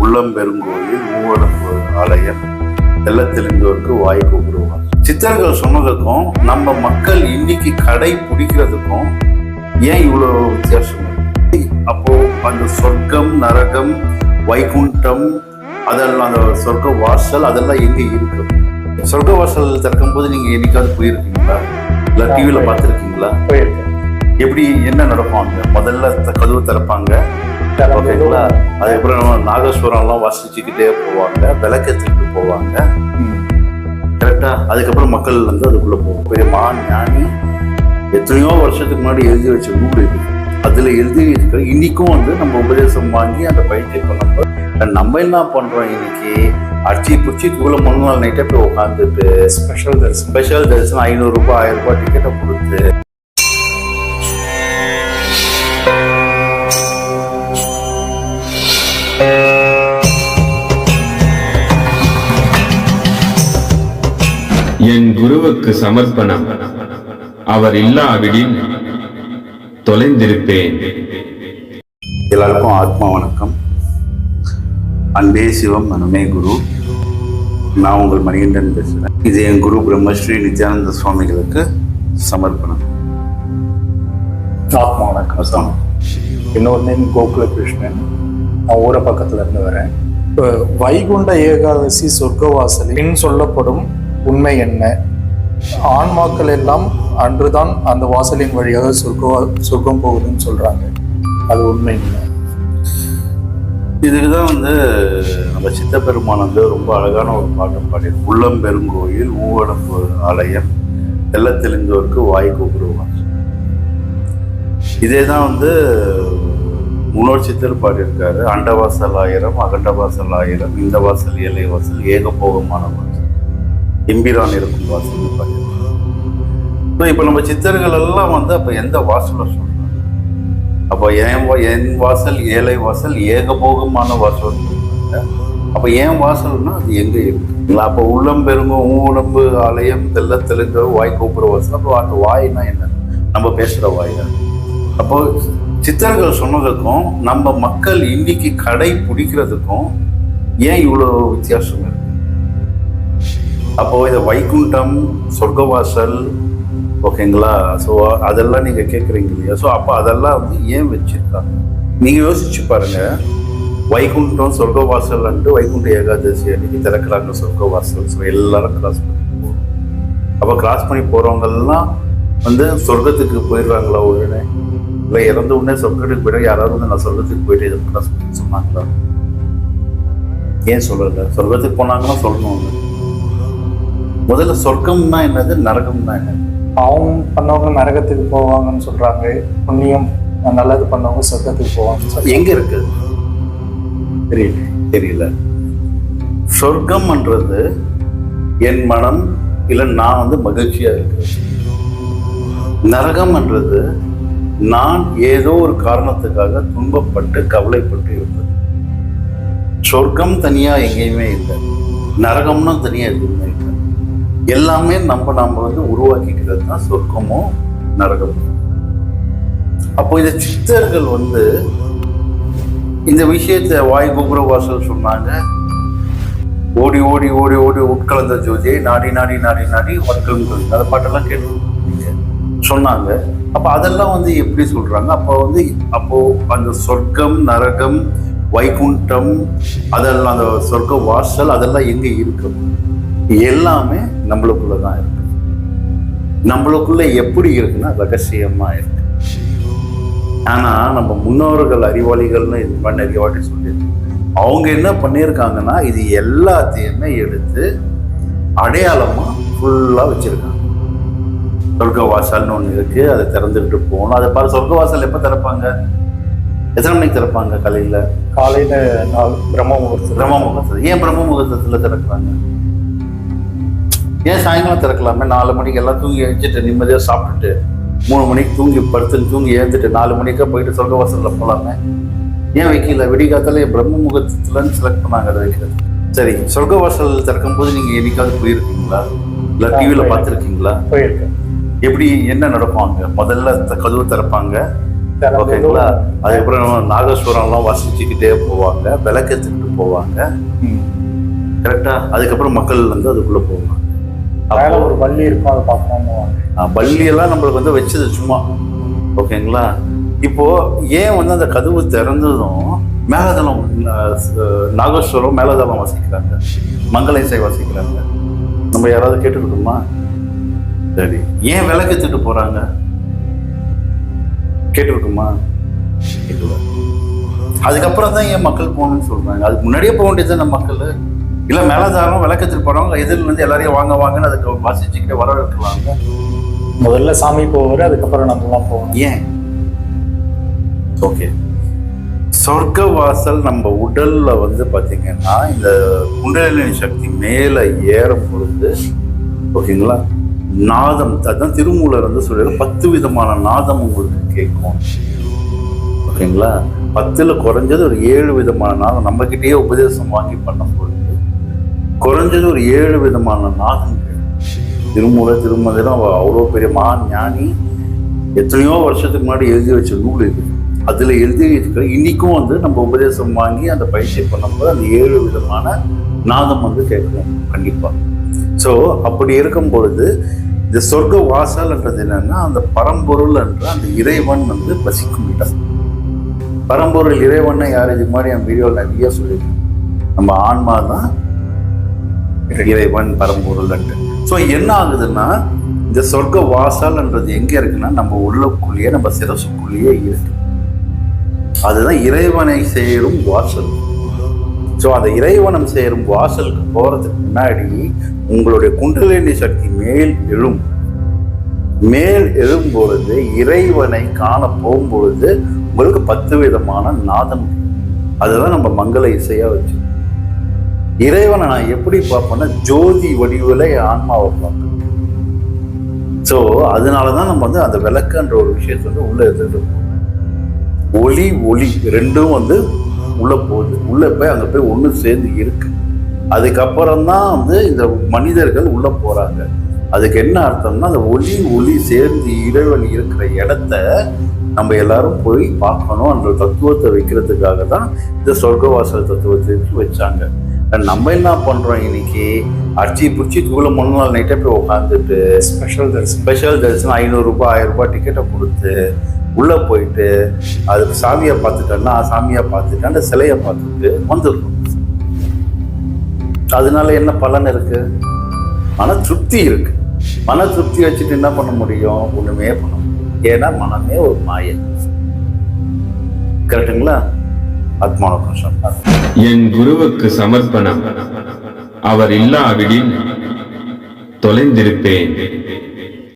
உள்ளம் பெருங்கோயில் மூவடம்பு ஆலயம் எல்லாம் தெரிந்தவருக்கு வாய் கூப்பிடுவாங்க. சித்தர்கள் சொன்னதுக்கும் நம்ம மக்கள் இன்னைக்கு கடை பிடிக்கிறதுக்கும் ஏன் இவ்வளோ வித்தியாசம் இருக்கு? அப்போ அந்த சொர்க்கம், நரகம், வைகுண்டம், அதெல்லாம் அந்த சொர்க்க வாசல் அதெல்லாம் எங்க இருக்கு? சொர்க்க வாசல் திறக்கும் போது நீங்க என்னைக்காவது போயிருக்கீங்களா? இல்ல டிவியில பார்த்துருக்கீங்களா? போயிருக்கேன். எப்படி என்ன நடக்கும்? அங்க முதல்ல கதவு திறப்பாங்க, ஓகேங்களா? அதுக்கப்புறம் நாகஸ்வரம்லாம் வாசிச்சுக்கிட்டே போவாங்க, விளக்கத்துக்கு போவாங்க, கரெக்டா? அதுக்கப்புறம் மக்கள் வந்து அதுக்குள்ள போவோம். பெரிய ஞானி எத்தனையோ வருஷத்துக்கு முன்னாடி எழுதி வச்ச நூல் இது. அதுல எழுதி இருக்கிற இன்னைக்கும் வந்து நம்ம உபதேசம் வாங்கி அந்த பயிற்சி பண்ணப்போ நம்ம என்ன பண்றோம்? இன்னைக்கு அடிச்சு பிடிச்சி இவ்வளோ முழு நாள் நைட்டே போய் உட்காந்துட்டு ஸ்பெஷல் தரிசனம் 500 ரூபாய் 1000 ரூபாய் டிக்கெட்டை கொடுத்து என் குருவுக்கு சமர்ப்பணம். அவர் இல்லாவிடில் தொலைந்திருப்பேன். எல்லாருக்கும் ஆத்மா வணக்கம். அன்பே சிவம், மனமே குரு. நான் உங்கள் மணிகண்டன் பேசுகிறேன். இது என் குரு பிரம்மஸ்ரீ நித்யானந்த சுவாமிகளுக்கு சமர்ப்பணம். ஆத்மா வணக்கம். இன்னொரு நேம் கோகுல கிருஷ்ணன். நான் ஊர பக்கத்துல இருந்து வரேன். இப்போ வைகுண்ட ஏகாதசி சொர்க்கவாசலின் சொல்லப்படும் உண்மை என்ன? ஆன்மாக்கள் எல்லாம் அன்றுதான் அந்த வாசலின் வழியாக சொர்க்கம் போகுதுன்னு சொல்றாங்க. அது உண்மை இல்லை. இதுக்குதான் வந்து நம்ம சித்தப்பெருமான் வந்து ரொம்ப அழகான ஒரு பாட்டு பாடி, உள்ளம் பெருங்கோயில் மூவடம்பு ஆலயம் எல்லாம் தெரிந்தவருக்கு வாய் கூப்பிடுவாங்க. இதே தான் வந்து முன்னோர் சித்தர் பாடியிருக்காரு. அண்டவாசல் 1000, அகண்டவாசல் 1000, இந்த வாசல் ஏழை வாசல், ஏகபோகமான வாசல், எம்பிரான் இருக்கும் வாசல் பாடியிருக்காரு. இப்போ நம்ம சித்தர்கள் எல்லாம் வந்து அப்போ எந்த வாசலை சொல்றாங்க? அப்போ என் வாசல் ஏழை வாசல், ஏகபோகமான வாசல். அப்போ ஏன் வாசல்னா அது எங்க இருக்கு? அப்போ உள்ளம் பெருங்கோ உடம்பு ஆலயம் இதெல்லாம் தெலுங்கு வாய் கூப்பிடுற வாசல். அப்போ அந்த வாய்னா என்ன? நம்ம பேசுற வாய் தான். அப்போ சித்தர்கள் சொன்னதுக்கும் நம்ம மக்கள் இன்னைக்கு கடை பிடிக்கிறதுக்கும் ஏன் இவ்வளோ வித்தியாசம் இருக்கு? அப்போ இந்த வைகுண்டம், சொர்க்கவாசல், ஓகேங்களா? ஸோ அதெல்லாம் நீங்கள் கேட்குறீங்க இல்லையா? ஸோ அப்போ அதெல்லாம் வந்து ஏன் வச்சிருக்காங்க? நீங்கள் யோசிச்சு பாருங்க. வைகுண்டம், சொர்க்கவாசல் அண்டு வைகுண்ட ஏகாதசி அன்னைக்கு திறக்கிறாங்க சொர்க்கவாசல். ஸோ எல்லாரும் கிராஸ் பண்ணி போகிறோம். அப்போ கிராஸ் பண்ணி போகிறவங்கெல்லாம் வந்து சொர்க்கத்துக்கு போயிடுறாங்களா உடனே? இல்லை இறந்த உடனே சொர்க்கத்துக்கு போயிட யாராவது வந்து நான் சொர்க்கத்துக்கு போயிட்டு இதை கிராஸ் பண்ணி சொன்னாங்களா? ஏன் சொல்லலை? சொர்க்கத்துக்கு போனாங்கன்னா சொல்லணும். முதல்ல சொர்க்கம்னா என்னது, நரகம்னா என்னது? பாவம் பண்ணவங்க நரகத்துக்கு போவாங்கன்னு சொல்றாங்க, புண்ணியம் நல்லது பண்ணவங்க சொர்க்கத்துக்கு போவாங்க. எங்க இருக்கு தெரியல. சொர்க்கம்ன்றது என் மனம் இல்லை நான் வந்து மகிழ்ச்சியா இருக்கு. நரகம்ன்றது நான் ஏதோ ஒரு காரணத்துக்காக துன்பப்பட்டு கவலைப்பட்டு இருப்பது. சொர்க்கம் தனியா எங்கேயுமே இல்லை, நரகம்னா தனியா எதுவுமே இல்லை. எல்லாமே நம்ம வந்து உருவாக்கிக்கிறது தான் சொர்க்கமும் நரகமும். அப்போ இந்த சித்தர்கள் வந்து இந்த விஷயத்தை வாய் கோபுர வாசல் சொன்னாங்க. ஓடி ஓடி ஓடி ஓடி உட்கலந்த ஜோதியை நாடி நாடி நாடி நாடி வட்கலம் அந்த பாட்டெல்லாம் கேட்டு சொன்னாங்க. அப்போ அதெல்லாம் வந்து எப்படி சொல்றாங்க? அப்போ அந்த சொர்க்கம், நரகம், வைகுண்டம், அதெல்லாம் அந்த சொர்க்க வாசல் அதெல்லாம் எங்க இருக்கு? எல்லாமே நம்மளுக்குள்ளதான் இருக்கு. நம்மளுக்குள்ள எப்படி இருக்குன்னா ரகசியமா இருக்கு. ஆனா நம்ம முன்னோர்கள் அறிவாளிகள்னு இது மாதிரி நிறைய வாட்டி சொல்லியிருக்கு. அவங்க என்ன பண்ணியிருக்காங்கன்னா இது எல்லாத்தையுமே எடுத்து அடையாளமா ஃபுல்லா வச்சிருக்காங்க. சொர்க்க வாசல்னு ஒண்ணு இருக்கு, அதை திறந்துக்கிட்டு போகணும். அதை பாரு, சொர்க்க வாசல் எப்ப திறப்பாங்க? எத்தனை மணிக்கு திறப்பாங்க? காலையில 4 பிரம்ம முகூர்த்தம். ஏன் பிரம்ம முகூர்த்தத்துல திறக்கிறாங்க? ஏன் சாயங்காலம் திறக்கலாமே? 4 மணிக்கு எல்லாம் தூங்கி எழுச்சிட்டு நிம்மதியாக சாப்பிட்டுட்டு 3 மணிக்கு தூங்கி எழுந்துட்டு 4 மணிக்கா போயிட்டு சொர்க்க வாசல்ல போகலாமே? ஏன் வைக்கல? விடிகாத்தால பிரம்ம முகூர்த்தத்துலன்னு செலக்ட் பண்ணாங்க அதை வைக்கிறது. சரி, சொர்க்க வாசல் திறக்கும் போது நீங்க என்னைக்காவது போயிருக்கீங்களா? இல்லை டிவியில பார்த்துருக்கீங்களா? போயிருக்கேன். எப்படி என்ன நடக்கும்? அங்க முதல்ல கதவு திறப்பாங்க, ஓகேங்களா. அதுக்கப்புறம் நாகஸ்வரம்லாம் வசிச்சுக்கிட்டே போவாங்க, விளக்கத்துக்கிட்டு போவாங்க. கரெக்டா. அதுக்கப்புறம் மக்கள் வந்து அதுக்குள்ள போவாங்க. மேல ஒரு பள்ளி இருக்கும், அதை பார்க்கணும். பள்ளியெல்லாம் நம்மளுக்கு வந்து வச்சது சும்மா. ஓகேங்களா. இப்போ ஏன் வந்து அந்த கதவு திறந்ததும் மேலதளம் நாகேஸ்வரம் மேலதளம் வாசிக்கிறாங்க, மங்கள இசை வாசிக்கிறாங்க. நம்ம யாராவது கேட்டுக்கிட்டோமா? சரி, ஏன் விளக்கத்துட்டு போறாங்க கேட்டுருக்குமா? அதுக்கப்புறம் தான் ஏன் மக்கள் போகணும்னு சொல்றாங்க. அதுக்கு முன்னாடியே போக வேண்டியது நம்ம மக்கள். இல்ல மேலதாரம் விளக்கத்துக்கு போறவங்க எதிரில் இருந்து எல்லாரையும் வாங்க வாங்கன்னு அதுக்கு வாசிச்சுக்கிட்டு வரவேற்கலாங்க. முதல்ல சாமி போவாரு, அதுக்கப்புறம் நம்மலாம் போவோம். ஏன்? ஓகே, சொர்க்க வாசல் நம்ம உடல்ல வந்து பாத்தீங்கன்னா இந்த குண்டலினி சக்தி மேல ஏறும் பொழுது, ஓகேங்களா, நாதம், அதான் திருமூலர் வந்து சொல்ற 10 விதமான நாதம் உங்களுக்கு கேட்கும். ஓகேங்களா. 10ல் குறைஞ்சது ஒரு 7 விதமான நாதம் நம்ம கிட்டேயே உபதேசம் வாங்கி பண்ணும் பொழுது குறைஞ்சது ஒரு 7 விதமான நாதம் கேட்கும். திருமூலர் திருமதிரம் அவ்வளோ பெரிய மகான் ஞானி, எத்தனையோ வருஷத்துக்கு முன்னாடி எழுதி வச்ச நூல் இது. அதில் எழுதி இருக்கிற இன்னைக்கும் வந்து நம்ம உபதேசம் வாங்கி அந்த பயிற்சி பண்ணும்போது அந்த 7 விதமான நாதம் வந்து கேட்கணும் கண்டிப்பாக. ஸோ அப்படி இருக்கும் பொழுது இந்த சொர்க்க வாசல்ன்றது என்னன்னா அந்த பரம்பொருள் என்ற அந்த இறைவன் வந்து வசிக்கும் இடம். பரம்பொருள் இறைவனை யார் இதுக்கு முன்னாடி என் வீடியோவில் நிறைய சொல்லியிருக்கேன். நம்ம ஆன்மா தான் இறைவன் பரம்பொருள். ஸோ என்ன ஆகுதுன்னா இந்த சொர்க்க வாசல்ன்றது எங்கே இருக்குன்னா நம்ம உள்ளக்குள்ளேயே, நம்ம சிரசுக்குள்ளேயே இருக்கு. அதுதான் இறைவனை சேரும் வாசல். ஸோ அந்த இறைவனம் சேரும் வாசலுக்கு போறதுக்கு முன்னாடி உங்களுடைய குண்டலினி சக்தி மேல் எழும்பொழுது இறைவனை காண போகும்பொழுது உங்களுக்கு 10 விதமான நாதம். அதுதான் நம்ம மங்கள இசையா வச்சு இறைவனை நான் எப்படி பார்ப்பேன்னா ஜோதி வடிவில் ஆன்மாவை பார்ப்பேன். ஸோ அதனாலதான் நம்ம வந்து அந்த விளக்குன்ற ஒரு விஷயத்த வந்து உள்ள எடுத்துட்டு ஒளி ரெண்டும் வந்து உள்ள போகுது. உள்ள போய் அங்க போய் ஒன்று சேர்ந்து இருக்கு. அதுக்கப்புறம் தான் வந்து இந்த மனிதர்கள் உள்ள போறாங்க. அதுக்கு என்ன அர்த்தம்னா அந்த ஒளி சேர்ந்து இறைவன் இருக்கிற இடத்த நம்ம எல்லாரும் போய் பார்க்கணும். அந்த தத்துவத்தை வைக்கிறதுக்காக தான் இந்த சொர்க்கவாசல் தத்துவத்தை வச்சாங்க. நம்ம என்ன பண்றோம் இன்னைக்கு, அடிச்சு பிடிச்சி தூள 3 நாள் நைட்டே போய் உட்காந்துட்டு ஸ்பெஷல் தரிசனம் 500 ரூபாய் 1000 ரூபாய் டிக்கெட்டை கொடுத்து உள்ள போயிட்டு அதுக்கு சாமியை பார்த்துட்டேன் அந்த சிலையை பார்த்துட்டு வந்துடணும். அதனால என்ன பலன் இருக்கு? மன திருப்தி இருக்கு. மன திருப்தி வச்சுட்டு என்ன பண்ண முடியும்? ஒண்ணுமே பண்ண முடியும். ஏன்னா மனமே ஒரு மாயை. கரெக்டுங்களா? ஆத்மானோகம். என் குருவுக்கு சமர்ப்பணம். அவர் இல்லாவிடில் தொலைந்திருப்பேன்.